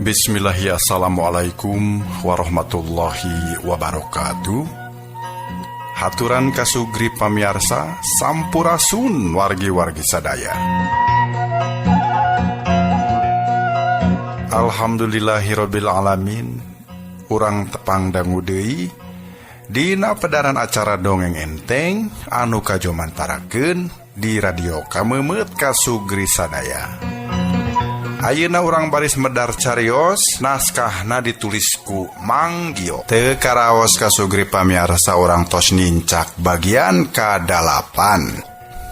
Bismillahirrahmanirrahim. Assalamualaikum warahmatullahi wabarakatuh. Haturan kasugri pamiarsa sampurasun wargi-wargi sadaya. Alhamdulillahirabbil alamin. Urang tepang dangu deui dina pedaran acara dongeng enteng anu kajomantarakeun di radio Kameumeut kasugri sadaya. Ayeuna urang baris medar carios naskahna ditulisku Manggio. Teu karaos kasugri pamiarsa urang tos nincak bagian ka-8.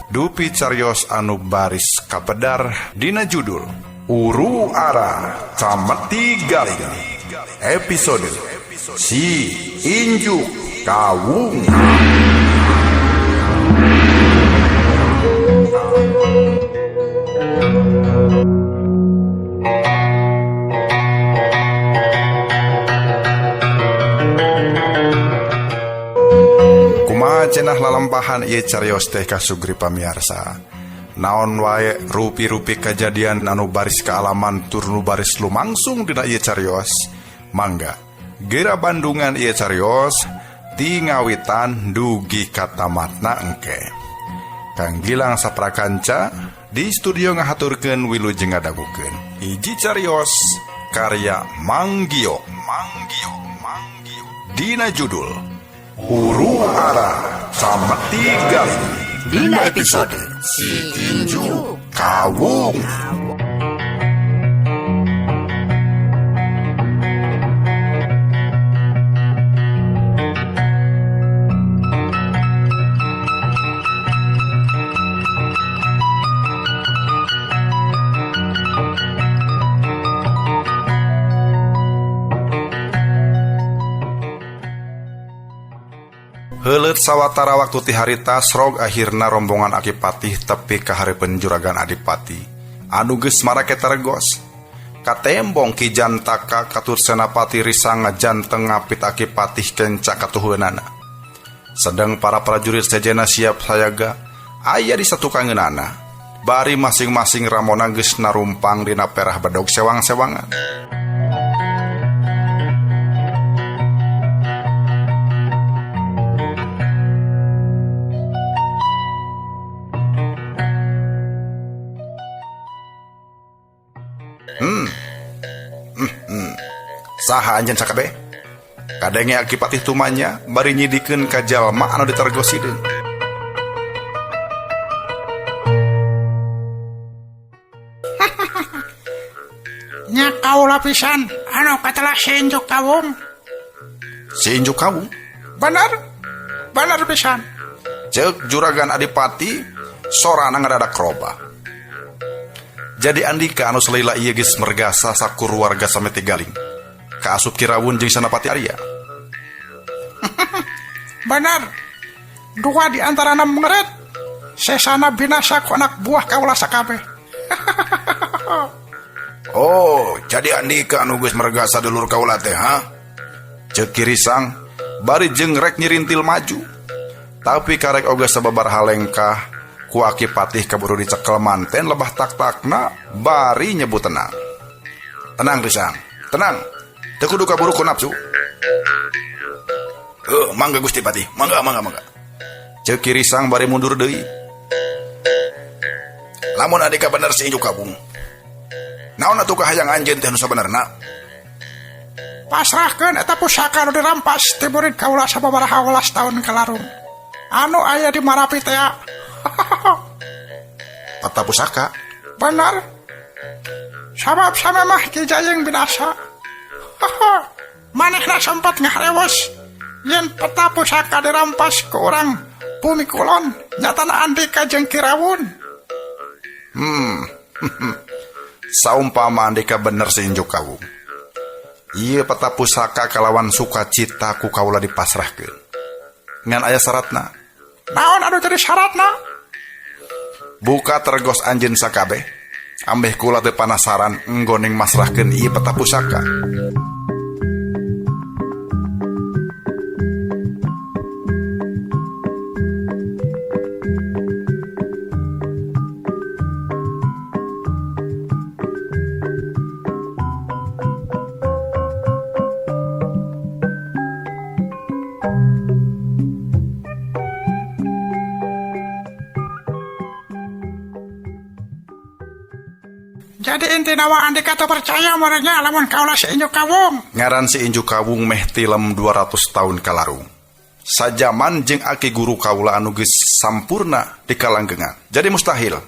Dupi carios anu baris kapedar dina judul Uru Ara Cameti Galing. Episode Si Injuk Kawung. Cenah lalampahan ieu carios teh kasugri pamiarsa. Naon wae rupi-rupi kejadian anu baris kaalaman tur nu baris lumangsung dina ieu carios. Mangga geura bandungan ieu carios ti ngawitan dugi ka tamatna engke. Kang Gilang saprakanca di studio ngahaturkeun wilujeng ngadagukeun hiji carios karya Manggio dina judul Uru Ara Cameti Galing. Dina episode Si Injuk Kawung. Heuleut sawatara waktu ti harita srog akhirna rombongan Akipatih tepi ka hareupeun juragan Adipati anu geus marake taregos. Katembong Ki Jantaka katur Senapati Risang ngajanteng ngapit Akipatih kenca katuheunana. Sedang para prajurit sejena siap sayaga aya di satukangeunana. Bari masing-masing ramona geus narumpang dina perah bedog sewang-sewangan. Saha anjeun sakabe? Kadenge Akipatih tumanya bari nyidikeun ka jalma anu ditergos hideung. Nya kaula pisan anu katelah Si Injuk Kawung. Si Injuk Kawung? Benar pisan. Ceuk juragan Adipati sorana ngadadak roba. Jadi andika anu salila ieu geus mergasa sakur warga Cameti Galing. Kaasup Kirawun jeung Senapati Arya. Benar. Dua di antarana mengeret. Sesana binasa ku anak buah kaula sakabeh. Oh, jadi andika anu geus mergasa dulur kaula teh, ha? Ceuk Kirisang bari jeung rek nyirintil maju. Tapi karek oge sababar halengkah ku Akipatih kaburu dicekel manten lebah tak-takna bari nyebut tenang. Tenang Risang, tenang. Teu kudu kaburu ku nafsu. Mangga Gusti Patih, mangga. Ceuk Kirisang bari mundur deui. Lamun adika bener si Injuk Kabung. Naon atuh kahayang anjeun teh nu sabenerna? Pasrahkeun eta pusaka nu dirampas ti murid kaula sababaraha welas taun kalarung. Anu aya di Marapi teh. Peta pusaka. Benar. Sabab samemah Ki Jayeng binasa. Manehna sempat ngaharewos yen peta pusaka dirampas ke urang bumi kulon nyatana Andika jeung Kirawun. Saumpama Andika bener si Injuk Kabung. Ieu peta pusaka kalawan sukacita ku kaula dipasrahkeun. Ngan aya syaratna. Naon anu jadi syaratna? Buka tergos anjeun sakabeh. Ambeh kula teu panasaran enggoning masrahkeun ieu peta pusaka. Jadi inti nawa Andika teu percaya maranya lamun kaula si Injuk Kabung. Ngaran si Injuk Kabung meh tilem 200 tahun kalarung. Sajaman jeung aki guru kaula anu geus sampurna di kalanggengan. Jadi mustahil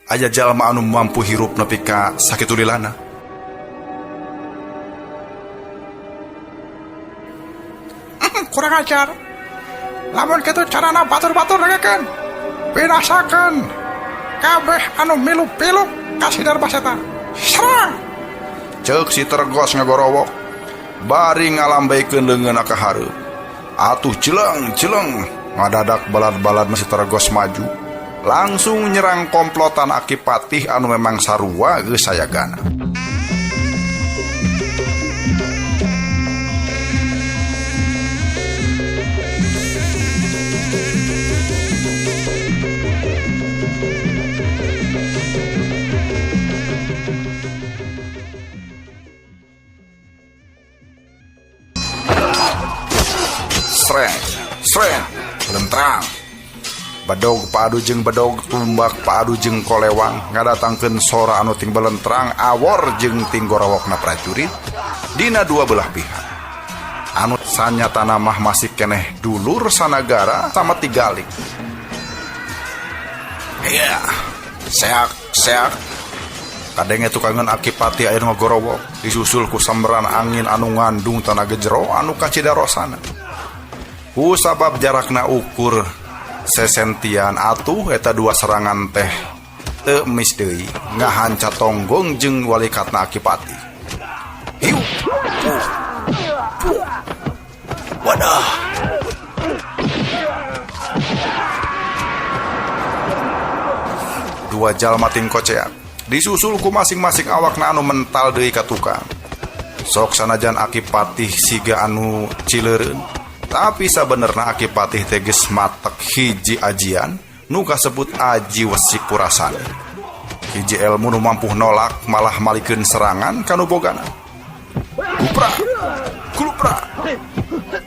aya jalma anu mampu hirup nepi ka sakitu lilana. Kurang ajar. Lamun kitu carana batur-batur dengekeun. Binasakeun kabeh anu milu-pilu kasih darbaseta. Serang. Ceuk si tergos ngagorowok. Bari ngalambaikeun leungeunna ka hareup. Atuh celeng ngadadak balad-balad masih tergos maju. Langsung nyerang komplotan Aki Patih anu memang sarua geus sayagana. Sreng, lentrang. Badog paadu jeung badog tumbak paadu jeung kolewang ngadatangkeun sora anu ting belentrang awor jeung ting gorowokna prajurit dina dua belah pihak. Anu sanyatana mah masih keneh dulur sanagara sama tigalik. Iya, seak. Kadenge tukangan Aki Patih aya ngagorowok disusul ku samberan angin anu ngandung tanaga jero anu kacidarosana. Ku sabab jarakna ukur sesentian atuh eta dua serangan teh teu mis deui ngahanca tonggong jeung walikatna Aki Patih. Hiu. Wadah. Dua jalma ting koceak disusul ku masing-masing awakna anu mental deui ka tukang. Sok sanajan Aki Patih siga anu cileureun, tapi sabenerna Aki Patih teges matek hiji ajian nu kasebut aji wesi purasana. Hiji ilmu nu mampu nolak malah malikeun serangan kanu bogana. Kulupra.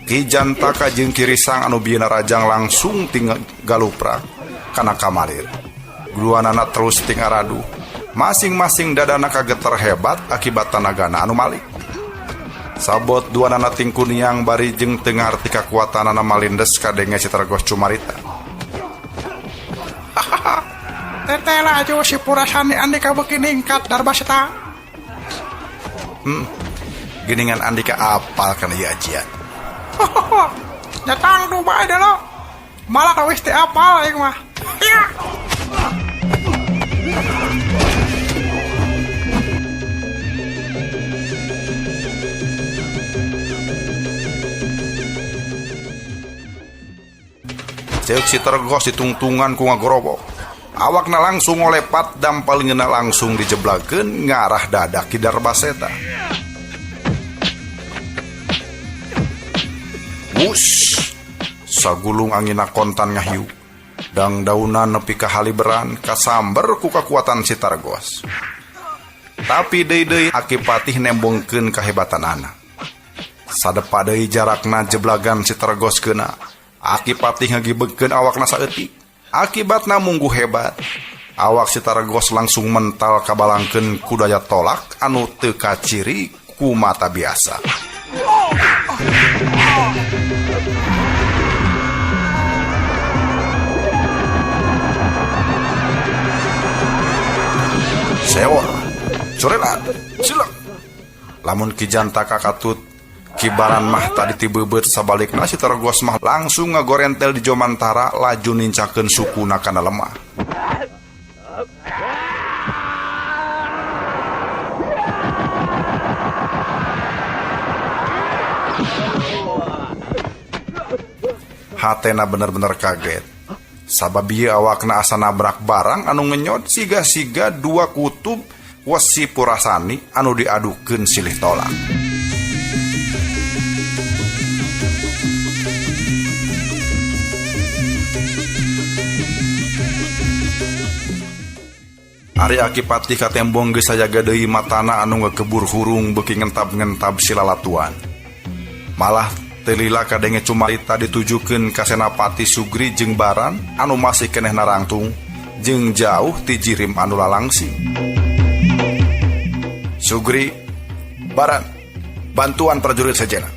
Ki Jantaka jeung Ki Risang anu bieuna rajang langsung ting galuprak kana kamalir. Duanana terus ting aradu. Masing-masing dadana kageter hebat akibat tanagana anu malik. Sabot dua nana ting kuniang bari jeung teu ngarti kakuatanana malindes kadenge si tergos cumarita. Teteh laju si Purasani Andika beuki ningkat darbaseta. Geningan Andika apal kana ieu ajian. Nyatang nu bae deh lo. Malah kawis teh apal aing mah. Ya. Ceuk si tergos ditungtungan ku ngagorowok. Awakna langsung ngolepat dampalingeuna langsung dijeblakeun ngarah dadak ki darbaseta. Wush! Sagulung angina kontan ngahiu. Dang daunan nepi ka haliberan kasamber ku kakuatan si tergos. Tapi deui-deui Aki Patih nembongkeun kahebatanana. Sadepa deui jarakna jeblagan si tergos keuna. Aki Patih ngagibegkeun awakna saeutik. Akibatna munggu hebat. awak si Targos langsung mental kabalangkeun ku daya tolak anu teu kaciri ku mata biasa. Sewa, corelat, silak. Lamun Ki Jantaka katut, Ki Baran mah tadi tibeubeut sabalikna si Targos mah langsung ngagorentel di Jomantara laju nincakeun sukuna kana lemah. Hatena bener-bener kaget. Sabab ieu awakna asa nabrak barang anu ngenyot siga-siga dua kutub Wesi Purasani anu diadukeun silih tolak. Ari Akipati katembong geus sajaga deui matana anu ngekebur hurung beuki ngentab-ngentab silalatuan. Malah telila kadenge cumarita ditujukeun ka Senapati Sugri jeung Baran anu masih keneh narangtung jeung jauh ti jirim anu lalangsing. Sugri, Baran, bantuan prajurit sejenna.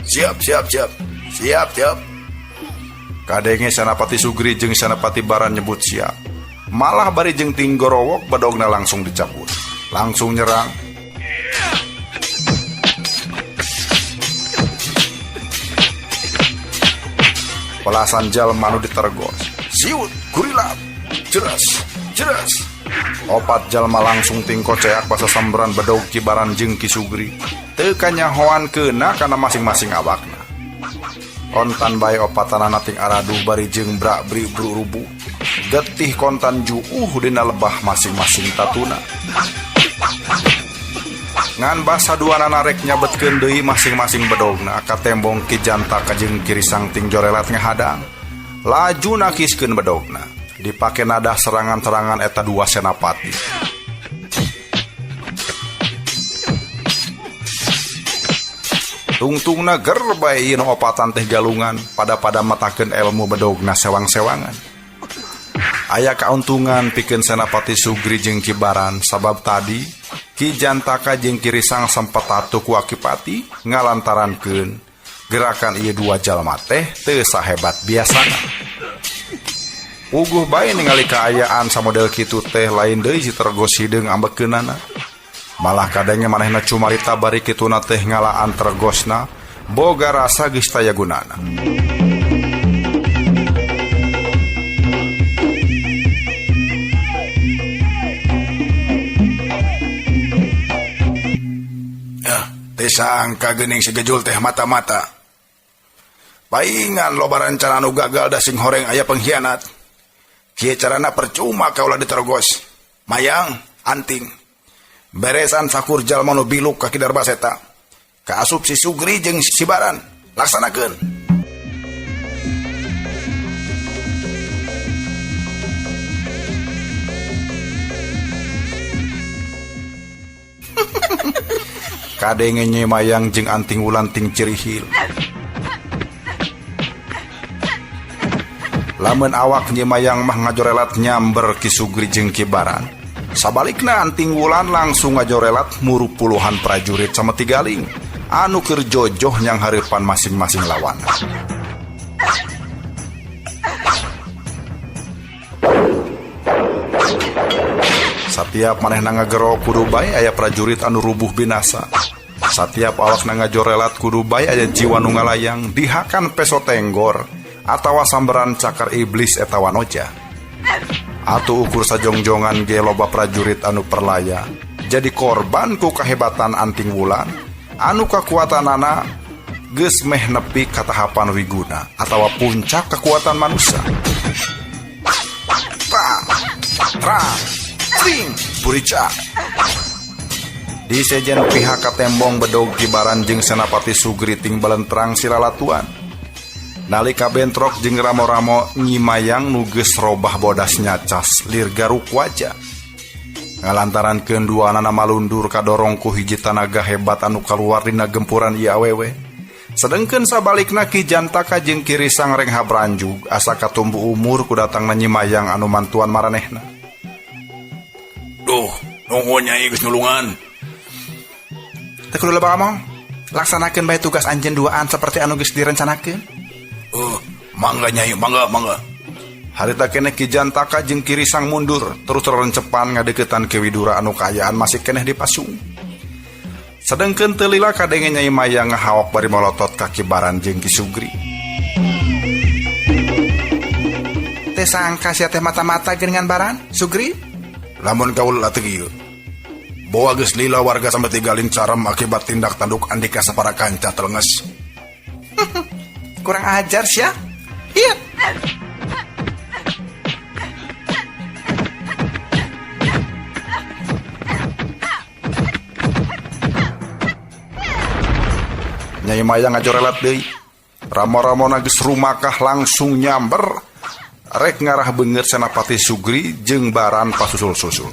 Siap. Kadenge Senapati Sugri jeung Senapati Baran nyebut siap. Malah bari jeung Tinggorowok badogna langsung dicabut. Langsung nyerang. Pelasan jalma anu ditergos. Siut, kurilap, jeras. Opat jalma langsung tingkoceak basa samberan bedog Ki Baran jeung Ki Sugri. Teu kanyahoan keuna kana masing-masing awakna. Kontan bae opatanana ting araduh bari jeung bra-bri rubu. Getih kontan juuh dina lebah masing-masing tatuna. Ngan basa duanana rek nyabetkeun deui masing-masing bedogna ka tembong Ki Jantaka jeung Ki Risang ting jorelat ngahadang. Laju nakiskeun bedogna. Dipake nada serangan-serangan eta dua senapati. Tungtungna ger bae ieu opatan teh galungan pada matakeun ilmu bedogna sewang-sewangan. Aya kauntungan pikeun Senapati Sugri jeung Ki Baran sabab tadi Ki Jantaka jeung Ki Risang sempat atuh ku Akipati ngalantarankeun gerakan ieu dua jalma teh teu sahebat biasana. Uguh bae ningali kaayaan samodel kitu teh lain deui si Tergos hideung ambekeunana. Malah kadenge manehna cumarita bari kituna teh ngalaan Tergosna boga rasa geus taya gunana. Sangka geuning si Gejul teh mata-mata. Paingan loba rencana anu gagal da sing horeng aya pengkhianat. Kieu carana percuma kaulah ditergos. Mayang, anting. Beresan sakur jalma nu biluk ka Kidar Baseta. Kaasup si Sugri jeung si Baran. Laksanakeun. Kadenge Nyai Mayang jeung Anting Wulan ting cirihil. Lamun awak Nyai Mayang mah ngajorelat nyamber Ki Sugri jeung Ki Baran. Sabalikna Anting Wulan langsung ngajorelat murup puluhan prajurit sama tigaling anu keur jojoh nyang hareupan masing-masing lawan. Satiap manehna ngagero kudu bae aya prajurit anu rubuh binasa. Satiap awak ngajorelat kudu bae aya jiwa nu ngalayang dihakan peso tenggor atawa samberan cakar iblis eta wanoja. Atuh ukur sajongjongan ge loba prajurit anu perlaya jadi korban ku kahebatan Anting Wulan anu kakuatanana geus meh nepi ka tahapan wiguna atawa puncak kekuatan manusia. Tring, purica. Di sejen pihak katembong bedog Ki Baran jeung Senapati Sugri ting balentrang silalatuan. Nalika bentrok jeung ramo-ramo Nyi Mayang nu geus robah bodasnya cas lir garuk wajah. Ngalantaran keunduanana malundur kadorong ku hiji tanaga hebat anu kaluar dina gempuran ieu awewe. Sedengkeun sabalikna Ki Jantaka jeung Ki Risang reng habranjug asa katumbu umur ku datangna Nyi Mayang anu mantuan maranehna. Duh, nuhun Nyai geus nulungan. Teu kudu loba ngomong. Laksanakeun bae tugas anjeun duaan saperti anu geus direncanakeun. Mangga Nyai, mangga. Harita keneh Ki Jantaka jeung Ki Risang mundur terus rencepan ngadeuketan ke Widura anu kaayaan masih keneh dipasung. Sedengkeun teu lila kadenge Nyai Mayang ngahaok bari molotot ka Ki Baran jeung Ki Sugri. Teh sangka sia teh mata-mata geuningan Baran, Sugri? Lamun kaula teu kieu. Boa geus lila warga sampai tinggalin carem akibat tindak tanduk Andika sapara kanca telenges. Kurang ajar sia. Iya. Nyai Mayang ngajorelat deui. Ramo-ramona geus rumakah langsung nyamber. Rek ngarah beungeut Senapati Sugri jeung Baran pasusul-susul.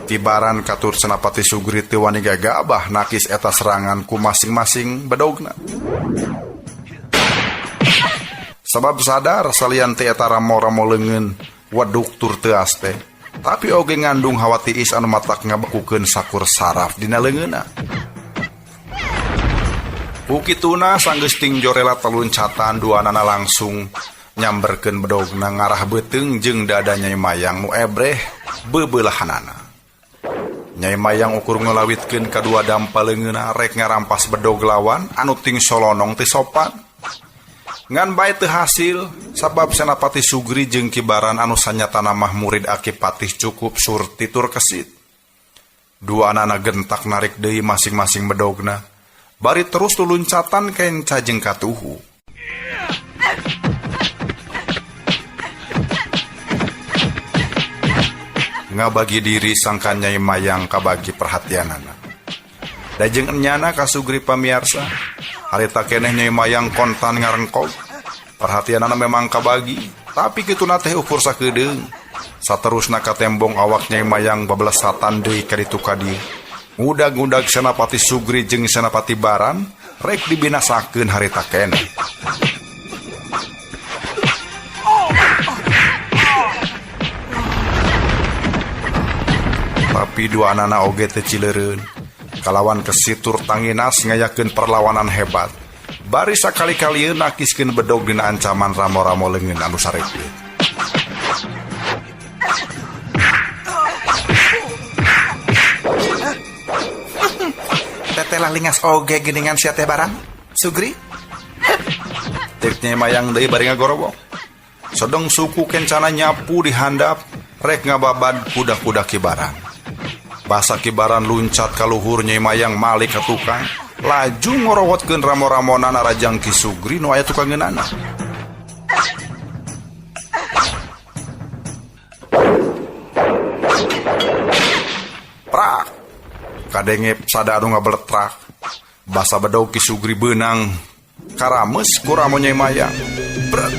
Ti Baran katur Senapati Sugri teu wani gagabah nakis eta serangan ku masing-masing bedogna. Sabab sadar salian teh eta ramo-ramo leungeun waduk tur teuas teh. Tapi oge ngandung hawa tiis anu matak ngabekukeun sakur saraf dina leungeunna. Ukituna sanggeus ting jorelat taluncatan duanana langsung nyamberkeun bedogna ngarah beuteung jeung dada Nyai Mayang nu ebreh bebeulahanana. Nyai Mayang ukur ngelawitkeun kadua dampa leungeunna rek ngarampas bedog lawan anu ting solonong teu sopan. Ngan bae teu hasil sabab Senapati Sugri jeung Ki Baran anu sanyatana mah murid Aki Patih cukup surti tur kesit. Duanana gentak narik deui masing-masing bedogna. Bari terus tuluncatan kenca jeung katuhu. Ngabagi diri sangka Nyai Mayang kabagi perhatianana. Da jeung enyana ka Sugri pamiarsa. Harita keneh Nyai Mayang kontan ngarengkog. Perhatianana memang kabagi, tapi kituna teh ukur sakedeung. Saterusna katembong awak Nyai Mayang babelesatan deui ka ditu ka dieu. Ngudag-ngudag Senapati Sugri jeung Senapati Baran rek dibinasakeun harita keneh. Tapi duanana oge teu cileureun. Kalawan kesitur tanginas ngayakeun perlawanan hebat. Bari sakali-kalieun nakiskeun bedog dina ancaman ramo-ramo leungeun anu sarepeut. Tetelah lingas oge geuningan sia teh Baran, Sugri. Tek Nyai Mayang deui bari ngagorobok. Sodong suku kencana nyapu di handap rek ngababad kuda-kuda Ki Baran. Basa Ki Baran luncat ka luhur Nyai Mayang malik ka tukang, laju ngorowotkeun ramo-ramonana Rajang Ki Sugri nu aya tukangeunana. Prak. Kadenge sada anu ngabeletrak. Basa bedog Ki Sugri beunang karames ku ramo Nyai Mayang. Bret.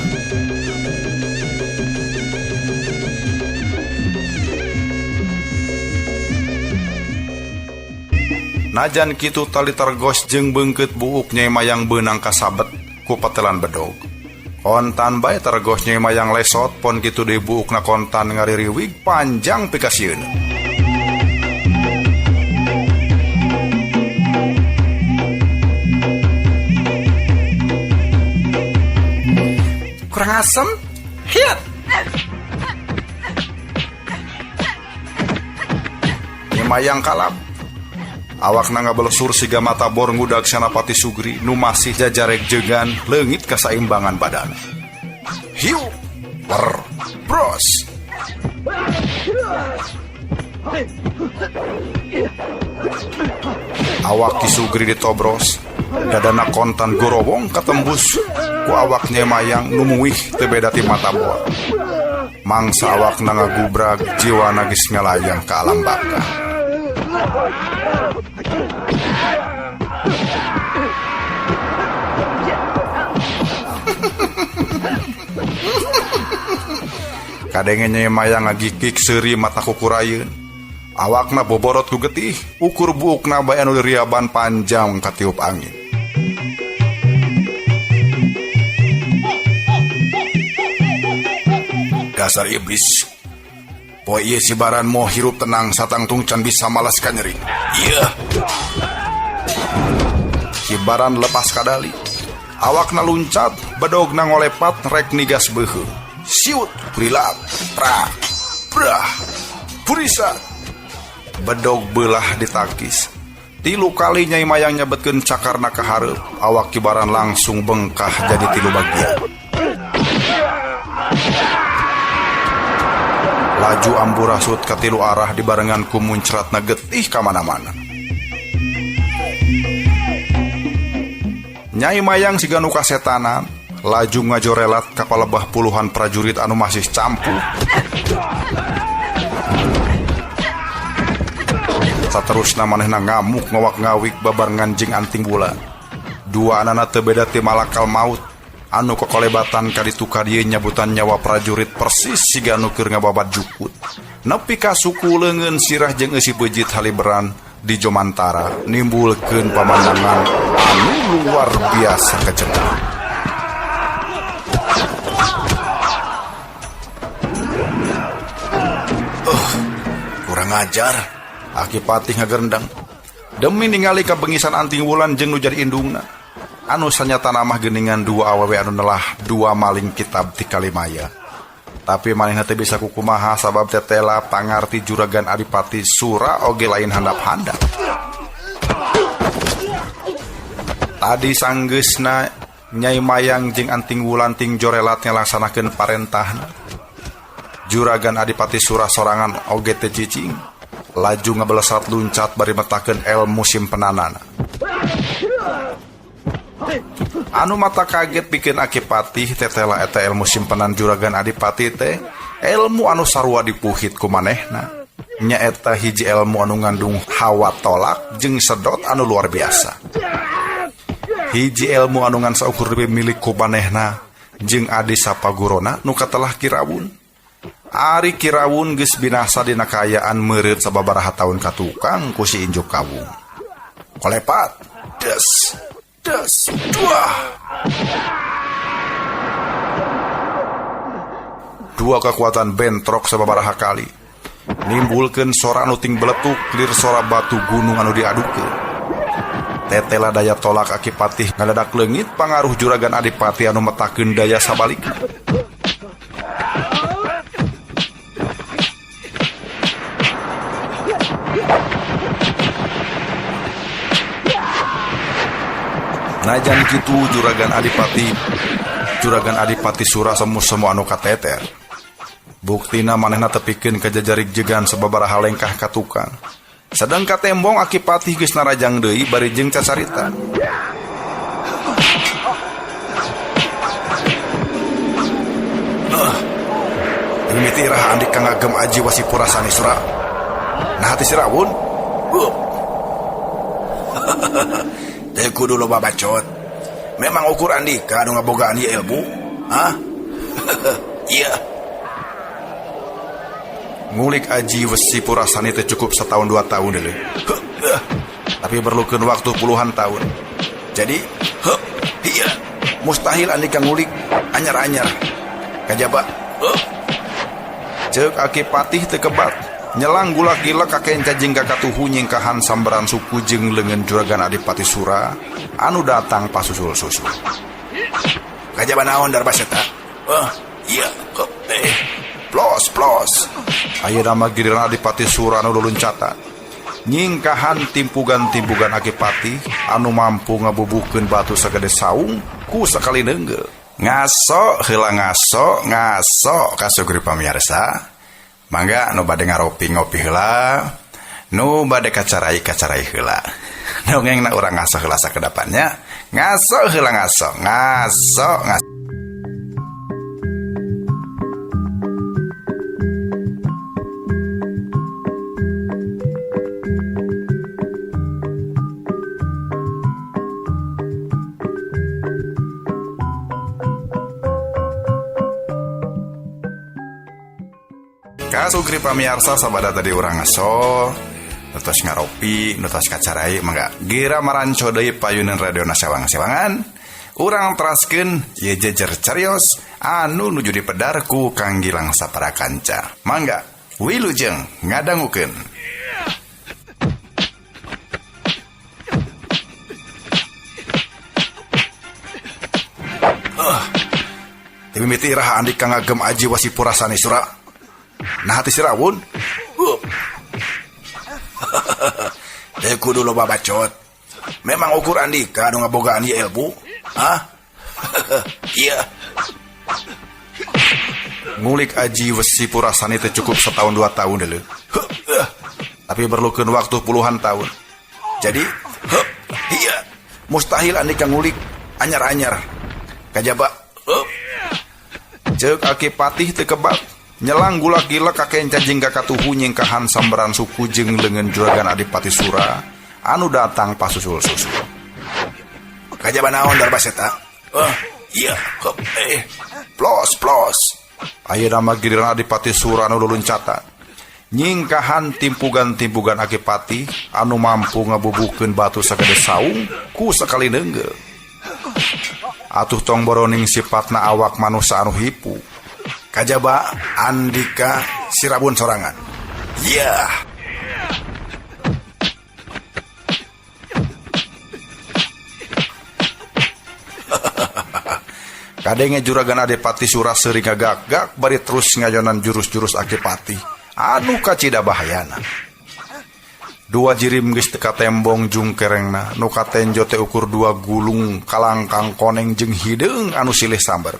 Najan kitu tali tergos jeung beungkeut buuk Nyai Mayang beunang kasabet ku patelan bedog. Kontan bae tergos Nyai Mayang lesot pon kitu deui buukna kontan ngaririwig panjang pikasieun. Kurang asem? Hit. Nyai Mayang kalap. Awakna ngabelesur siga mata bor ngudag Senapati Sugri nu masih jajarek jegan leungit kasaimbangan badan. Hiu, wer, bros. Awak Ki Sugri ditobros, dadana kontan gorowong katembus ku awak Nyai Mayang nu muih teu beda ti mata bor. Mangsa awakna ngagubrag jiwana geus ngalayang ka alam baka. Kadenge Nyai Mayang ngagikik seuri mata kukurayeun. Awakna boborot ku getih, ukur buukna bae anu riaban panjang katiup angin. Dasar iblis. Poe ieu si baran moh hirup tenang satangtung can bisa malas ka nyeri. Iya. Si baran lepas kadali. Awakna luncat, bedogna ngolepat rek nigas beuheung. Siut, prilap, prak, brah, purisa. Bedog beulah ditakis. 3 kali Nyai Mayang nyabetkeun cakarna ka hareup, awak kibaran langsung bengkah jadi 3 bagian. Laju amburasut ka 3 arah dibarengan ku muncratna getih ka mana-mana. Nyai Mayang siga nu kasetanan, laju ngajorelat ka palebah puluhan prajurit anu masih campuh. Saterusna manehna ngamuk ngawak-ngawik babarengan jeung anting bulan. 2 anana teu beda ti malakal maut anu kokolebatan ka ditu ka dieu nyabutan nyawa prajurit persis siga anu keur ngababat jukut. Nepi ka suku leungeun sirah jeung eusi beujit haliberan di Jomantara nimbulkeun pamandangan anu luar biasa kecebur. Kurang ajar. Aki Patih ngagerendang demi ningali kabengisan anting wulan jeung nu jadi indungna anu sanyata mah geuningan 2 awewe anu nelah 2 maling kitab ti Kalimaya. Tapi manehna teu bisa kukumaha sabab tetela pangarti Juragan Adipati Sura oge lain handap-handap. Tadi sanggeusna Nyai Mayang jeung anting wulan ting jorelat ngalaksanakeun parentahna. Juragan Adipati Sura sorangan oge teu cicing. Laju ngabelesat luncat bari metakeun ilmu simpenanana. Anu mata kaget pikeun Aki Patih tetela eta ilmu simpenan Juragan Adipati teh ilmu anu sarua dipuhit ku manehna. Nyaeta hiji ilmu anu ngandung hawa tolak jeung sedot anu luar biasa. Hiji ilmu anu ngan saukur leuwih milik ku manehna jeung adi sapagurona nu katelah Kirawun. Ari Kirawun geus binasa dina kaayaan meureut sababaraha taun ka tukang ku si Injuk Kawung. Kolepat, des, duah. 2 kekuatan bentrok sababaraha kali. Nimbulkeun sora anu ting beletuk lir sora batu gunung anu diadukeun. Tetela daya tolak Aki Patih ngadadak leungit pangaruh Juragan Adipati anu metakeun daya sabalikna. Najan kitu Juragan Adipati Sura semu anu kateter. Buktina manehna tepikeun ka jajarig jegan sababaraha lengkah ka tukang. Sedang ka tembong Aki Patih geus narajang deui bari jeung cacarita. Mimiti iraha andik ka ngagem aji wasipurasani Sura. Nah hati si Rawun. Teu kudu loba bacot. Memang ukur Andika anu ngabogaan ieu ilmu? Hah? Iya. Ngulik aji Wesi Purasani teh cukup 1 tahun 2 tahun deuleu. Tapi perlukeun waktu puluhan tahun. Jadi, iya. Mustahil Andika ngulik anyar-anyar. Kajaba. Ceuk Aki Patih teu kebat. Nyelang gulak-gilak kakeun cajing ka katuhu nyingkahan sambaran suku jeung leungeun Juragan Adipati Sura anu datang pasusul-susul. Kajaba naon Darbaseta? Iya. Plos. Ayeuna mah giliran Adipati Sura anu luluncatan. Nyingkahan timpugan-timpugan Aki Patih anu mampu ngabubuhkeun batu sagede saung ku sakali neunggel. Ngaso heula ngaso kasugri pamirsa. Mangga nu bade ngaropi ngopi heula, nu bade kacarai heula. Dongengna urang ngaso heula sakedapannya. Ngaso heula ngaso. Kasugri pamiarsa sabada tadi urang ngaso nutos ngaropi nutos kacarai mangga gira maranco deui payunan radio Sewang-sewangan urang teraskeun ye jejer carios anu nuju dipedarku Kang Gilang sapara kanca mangga wilujeng ngadangukeun. Mimiti iraha andi kang ngagem aji wasi purasani sura. Nah hati sirawun. Teh kudu loba bacot. Memang ukur Andika anu ngabogaan ieu ilmu. Hah? Iya. Ngulik aji wasi purasani teh cukup setahun 2 tahun deuleu. Tapi berlukeun waktu puluhan tahun. Jadi, iya. Mustahil Andika ngulik anyar-anyar. Kajaba. Ceuk Aki Patih teu kebab nyelang gula gila kakek cacing kakatuhu nyingkahan sambaran suku jeung leungeun juragan Adipati Sura anu datang pasusul-susul. Kajaba naon Darbaseta? Iya, plos. Ayeuna mah giliran Adipati Sura anu luluncatan. Nyingkahan timpugan-timpugan Aki Patih anu mampu ngabubuhkeun batu sagede saung ku sakali neunggeu. Atuh tong boroning sifatna awak manusia anu hipu. Kajaba Andika sirabun sorangan. Yeah. Kadenge juragan Adipati Sura seuring gagak bari terus ngajonan jurus-jurus Aki Patih anu kacida bahayana. 2 jirim geus teu katembong jung kerengna nu katenjo teh ukur 2 gulung kalangkang koneng jeung hideung anu silih samber.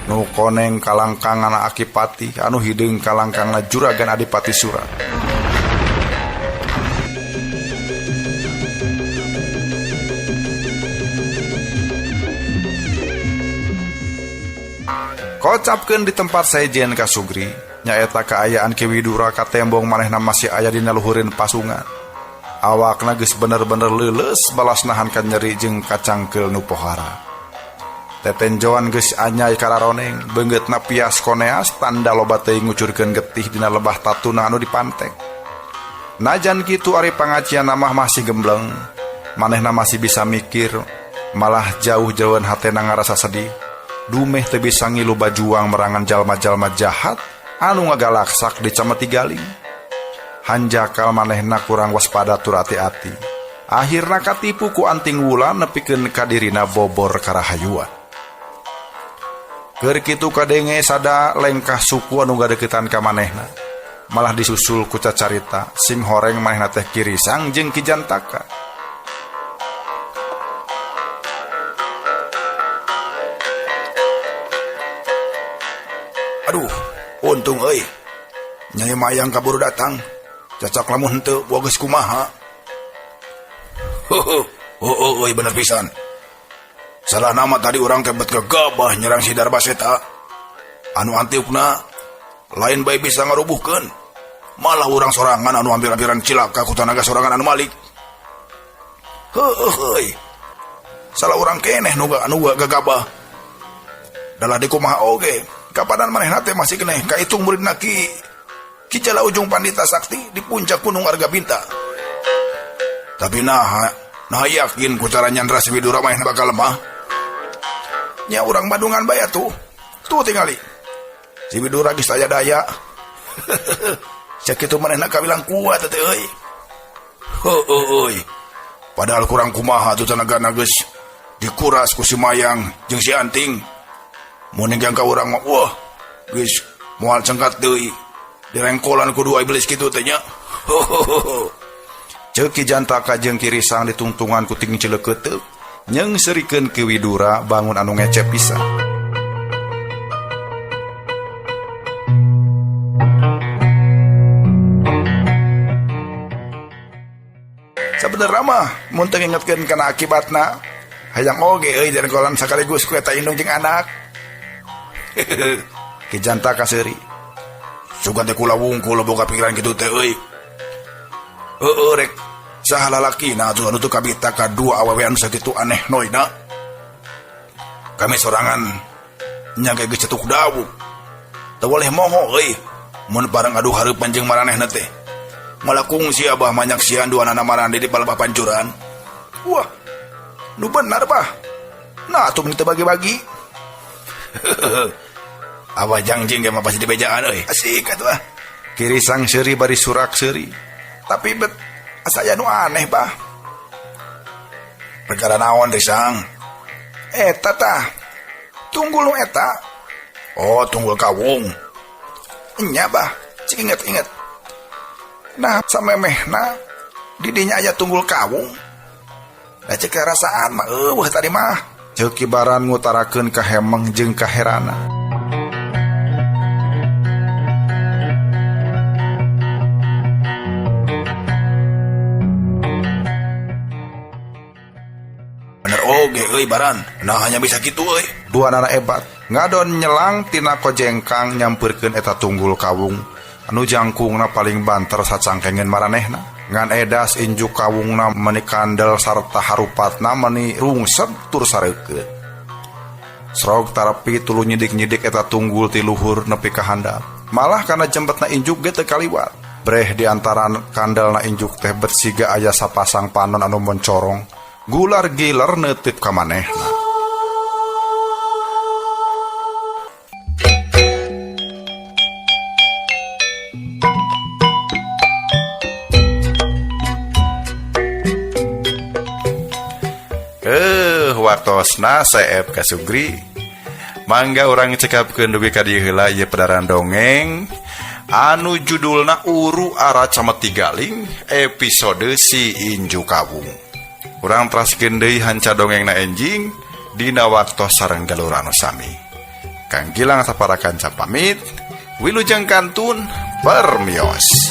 Nu koneng kalangkangna Aki Patih anu hideung kalangkangna juragan Adipati Sura. Kocapkeun di tempat saejen Kasugri nyaeta kaayaan Ki Widura katembong manehna masih aya dina luhureun pasungan. Awakna geus bener-bener leuleus balas nahankan nyeri jeung kacangkeul nu pohara. Tetenjoan geus anyai kararoneng beungeutna pias koneas tanda loba teuing ngucurkeun getih dina lebah tatuna anu dipantek. Najan kitu ari pangacian mah masih gembleng, manehna masih bisa mikir, malah jauh-jauhan hatena ngarasa sedih. Dumeh teu bisa ngilu bajuang merangan jalma-jalma jahat anu ngagalaksak di Cameti Galing. Hanjakal manehna kurang waspada tur ati-ati. Akhirna katipu ku anting wulan nepikeun ka dirina bobor karahayuan. Keur kitu kadenge sada lengkah suku anu gadeukeutan ka manehna. Malah disusul ku cacarita sing horeng manehna teh Kirisang jeung Ki Jantaka. Aduh, untung euy. Nyai Mayang kaburu datang. Cacak lamun henteu boga geus kumaha. Euy bener pisan. Salah nama tadi orang teh bet gegabah nyerang si Darbaseta. Anu antiukna lain bae bisa ngarubuhkeun. Malah urang sorangan anu hampir-hampiran cilaka ku tanaga sorangan anu malik. Heuh. Salah urang keneh nu gagabah. Dalah di kumaha oge. Kapanan manehna teh masih keneh kaitung muridna Ki Jala Ujung Pandita Sakti di puncak Gunung Argabinta. Tapi nah yakin ku cara nyandra si Widura manehna bakal lemah. Nya urang Bandungan baya tuh tingali. Si Widura geus aya daya. Cek kitu manehna kabilang kuat teh euy. Heuh. Padahal kurang kumaha tuh tenagana geus dikuras ku si Mayang jeung si Anting. Mun jangka urang mah wah geus moal cengkat deui direngkolan ku 2 iblis kitu teh nya. Ceuk Ki Jantaka jeung Kirisang ditungtungan ku ting cileukeut nyeungseurikeun Ki Widura bangun anu ngecep pisan. Sabenerna mah mun teu ngingetkeun kana akibatna hayang oge euy direngkolan sakaligus ku eta indung jeung anak. Ki Jantaka seuri. Sugan teh kula wungkul boga pikiran kitu teh euy. Rek saha lalakina atuh anu teu kabita ka dua awewe anu sakitu aneh noina. Kami sorangan nya geus cetuk dawu. Teu boleh moho euy. Mun bareng adu hareup panjang maranehna teh. Malah kungsi abah manyak sian dua anak marande di palebah pancuran. Wah, nu benar bah. Nah, tuh kita bagi-bagi. Abah jangjing ge mah pasti dibejaan euy. Asik atuh. Kiri sang seuri bari surak seuri. Tapi asa nu aneh bah. Perkara naon teh sang? Eta tah. Tunggul nu eta. Oh, tunggul kawung. Nya bah, cik inget. Nah, samemehna di dinya aya tunggul kawung. Da cek rasaan mah eueuh tadi mah. Ceuk kibaran ngutarakeun ka hemeng jeung ka herana. Bener oge euy baran. Nah hanya bisa kitu euy. Dua anak ebat ngadon nyelang tina kojengkang nyampeurkeun eta tunggul kawung anu jangkungna paling banter sacangkengeun maranehna. Ngan edas injuk kawungna meni kandel sarta harupatna meni rungset tur sareukeut. Srog tarapi tulu nyidik-nyidik eta tunggul ti luhur nepi ka handap. Malah kana jempetna injuk ge teu kaliwat. Breh di antara kandelna injuk teh bersiga aya sapasang panon anu mencorong. Gular giler neuteup ka manehna. Waktosna saeb ka Sugri. Mangga urang cekapkeun dugi ka dieu heula ieu pedaran dongeng anu judulna Uru Ara Cameti Galing episode si Inju Kawung. Urang teraskeun deui hanca dongengna enjing dina waktos sareng galur anu sami. Kang Gilang saparakan pamit. Wilujeng kantun permios.